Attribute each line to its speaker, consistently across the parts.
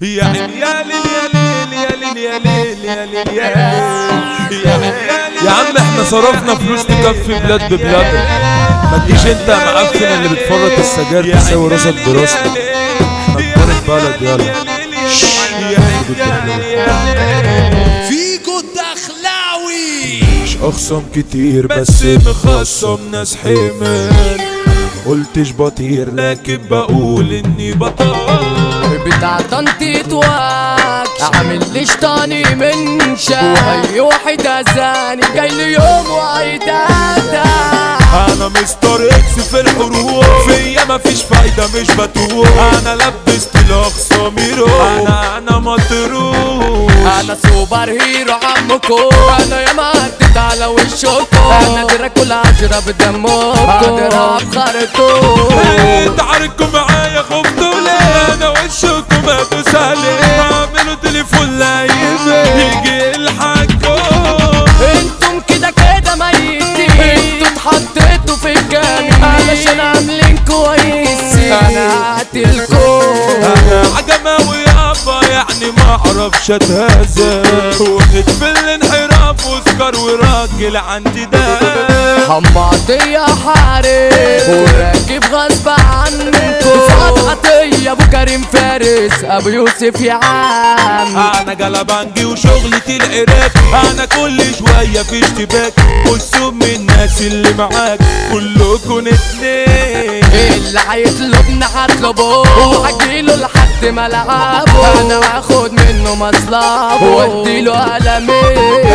Speaker 1: يا عين يا ليل يا ليل يا ليل يا ليل يا ليل يا ليل
Speaker 2: يا عم احنا صرفنا فلوس تكفي بلاد ببلاد. ما تجيش انت يا معفن اللي بتفرط السجاير تساوي راسك براسك. احنا كبار البلد يلا.
Speaker 3: فيكو الدخلاوي
Speaker 2: مش اخصم كتير بس مخصم ناس حمل. قلتش بطير لكن بقول اني بطل.
Speaker 4: بتاع تنطيط واكش عامل لي شطاني من شا واي واحد اذاني جاي لي يوم وعيدادا.
Speaker 2: انا مستر اكس في الحروب فيا مفيش فايدة مش بتوب. انا لبست الاخصامي روب انا مطروب.
Speaker 4: انا سوبر هيرو عمكو انا يا ما عدت على وشكو. انا دراكولا عجرة بدمكو اضرب خرطوم.
Speaker 2: تعاركوا معايا خفتوا ليه؟ انا وشكم ادوس عليه. اعملوا تليفون لايبه يجي يلحقكم.
Speaker 4: انتم كده كده ميتين. انتوا اتحطيتوا في الجميل علشان عاملين كويسين. انا هقتلكم.
Speaker 2: انا عجماوي يابا يعني ما اعرفش اتهزم. وقت في الانحراف وسكر وراجل عندي ده.
Speaker 4: حماطي يا حارس وراكب غصب عنكم. فتحتي ابو كريم فارس ابو يوسف يا عم.
Speaker 2: انا جلبانجي وشغلتي العراك. انا كل شوية في اشتباك. بصوا من الناس اللي معاك كلكم اتنين.
Speaker 4: اللي هيطلبني هطلبه وهجيله لحد ملعبه. انا هاخد منه مصلحه واديله قلمين.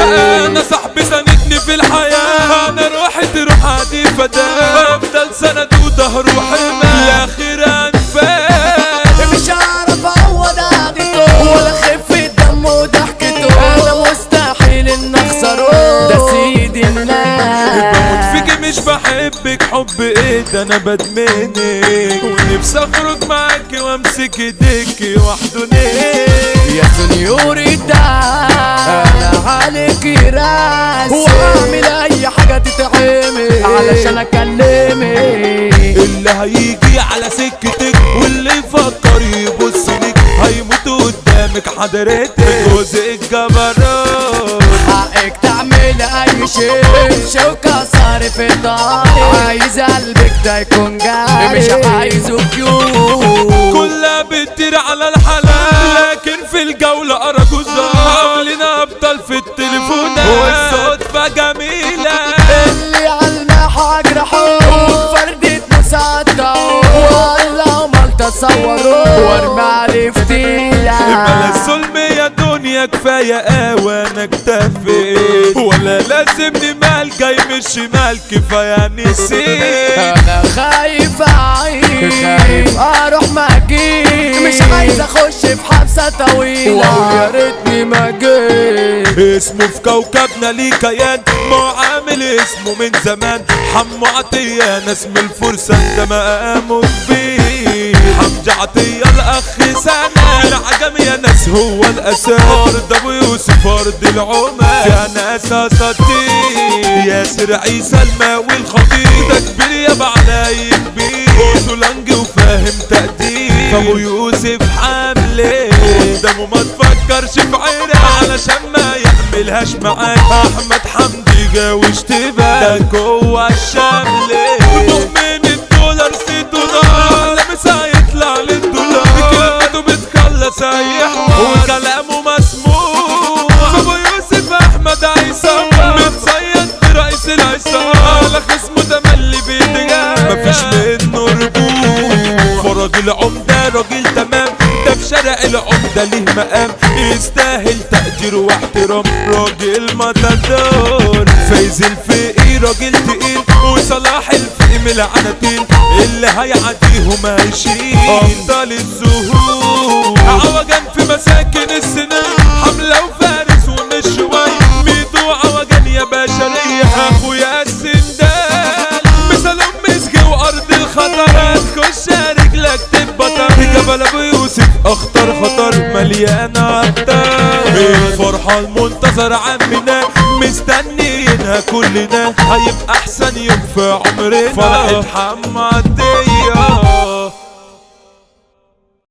Speaker 2: انا صاحبي ساندني في الحياة. انا روحي تروح عادي فداه. افضل سند وظهر وحماه لاخر انفاس.
Speaker 4: مش هعرف اعوض قعدته ولا خفة دمه وضحكته. انا مستحيل ان اخسره ده سيد الناس.
Speaker 2: بموت فيكي مش بحبك حب ايه ده انا بدمنك. ونفسي اخرج معاكي وامسك ايديكي واحضنك.
Speaker 4: يا سنيوري ده انا عليكي راس. واعمل اي حاجة تتعمل علشان اكلمك.
Speaker 2: اللي هيجي على سكتك واللي يفكر يبص لك هيموت قدامك حضرتك. جوزك جبروت
Speaker 4: حقك تعمل اي شيء. شوكة صارف الطريق. عايز قلبك ده يكون جاي مش عايزه كيوت.
Speaker 2: كلها بتطير على الحلال لكن في الجولة أراجوزة. عاملين أبطال في التليفونات والصدفة جميلة.
Speaker 4: اللي عالماحة اجرحوه فردة مساعدة والله ما تصوروا وارمي عليه فتيلة.
Speaker 2: بلا الظلم يا دنيا كفاية وانا اكتفيت. ولا لازمني مال جاي من الشمال كفاية نسيت.
Speaker 4: انا خايف اعيش خايف اروح ما اجيش. مش عايز اخش في حبسة طويلة ويا ريتني ما جيت.
Speaker 2: اسمه في كوكبنا ليه كيان معامل اسمه من زمان. حمو عطية ناس من الفرسان ده مقامه كبير. حمزة عطية الاخ سنة العجم يا ناس هو الاساس. ارض ابو يوسف ارض العمر يا ناس اساطير. ياسر عيسى الماوي الخطير ده كبير يا بعلاي كبير. وسولانجي وفاهم تقدير. ابو يوسف حملي قدامه ما تفكرش في عينك علشان ما يعملهاش معاك. احمد حمدي جاوش تبان ده جوه الشمل. مؤمن الدولار $6 لمس هيطلع للدولار. كلمته بتخلص هيحوى وكلامه مسموع. ابو يوسف احمد عيسى متصيد برئيس العصابة. خصمه تملي بيدجال مفيش منه رجوع. فرج العمدة راجل تمام ده في شارع العمدة ليه مقام. يستاهل تقدير واحترام راجل متدور. فايز الفقي راجل تقيل وصلاح الفقي من العناتيل. اللي هيعديهم هيشيل افضل الزهور. عوجان في مساكن السنان حملة وفارس ومش شوية. ميدو عوجان يا بشرية اخويا السندال. مثلهم مسكي وارض الخطر. تخش رجلك تبطل. جبل ابو يوسف اخطر خطر مليانة عطار. الفرحة المنتظرة عمنا مستنيينها كلنا. هيبقى احسن يوم في عمرنا فرحة حمادية.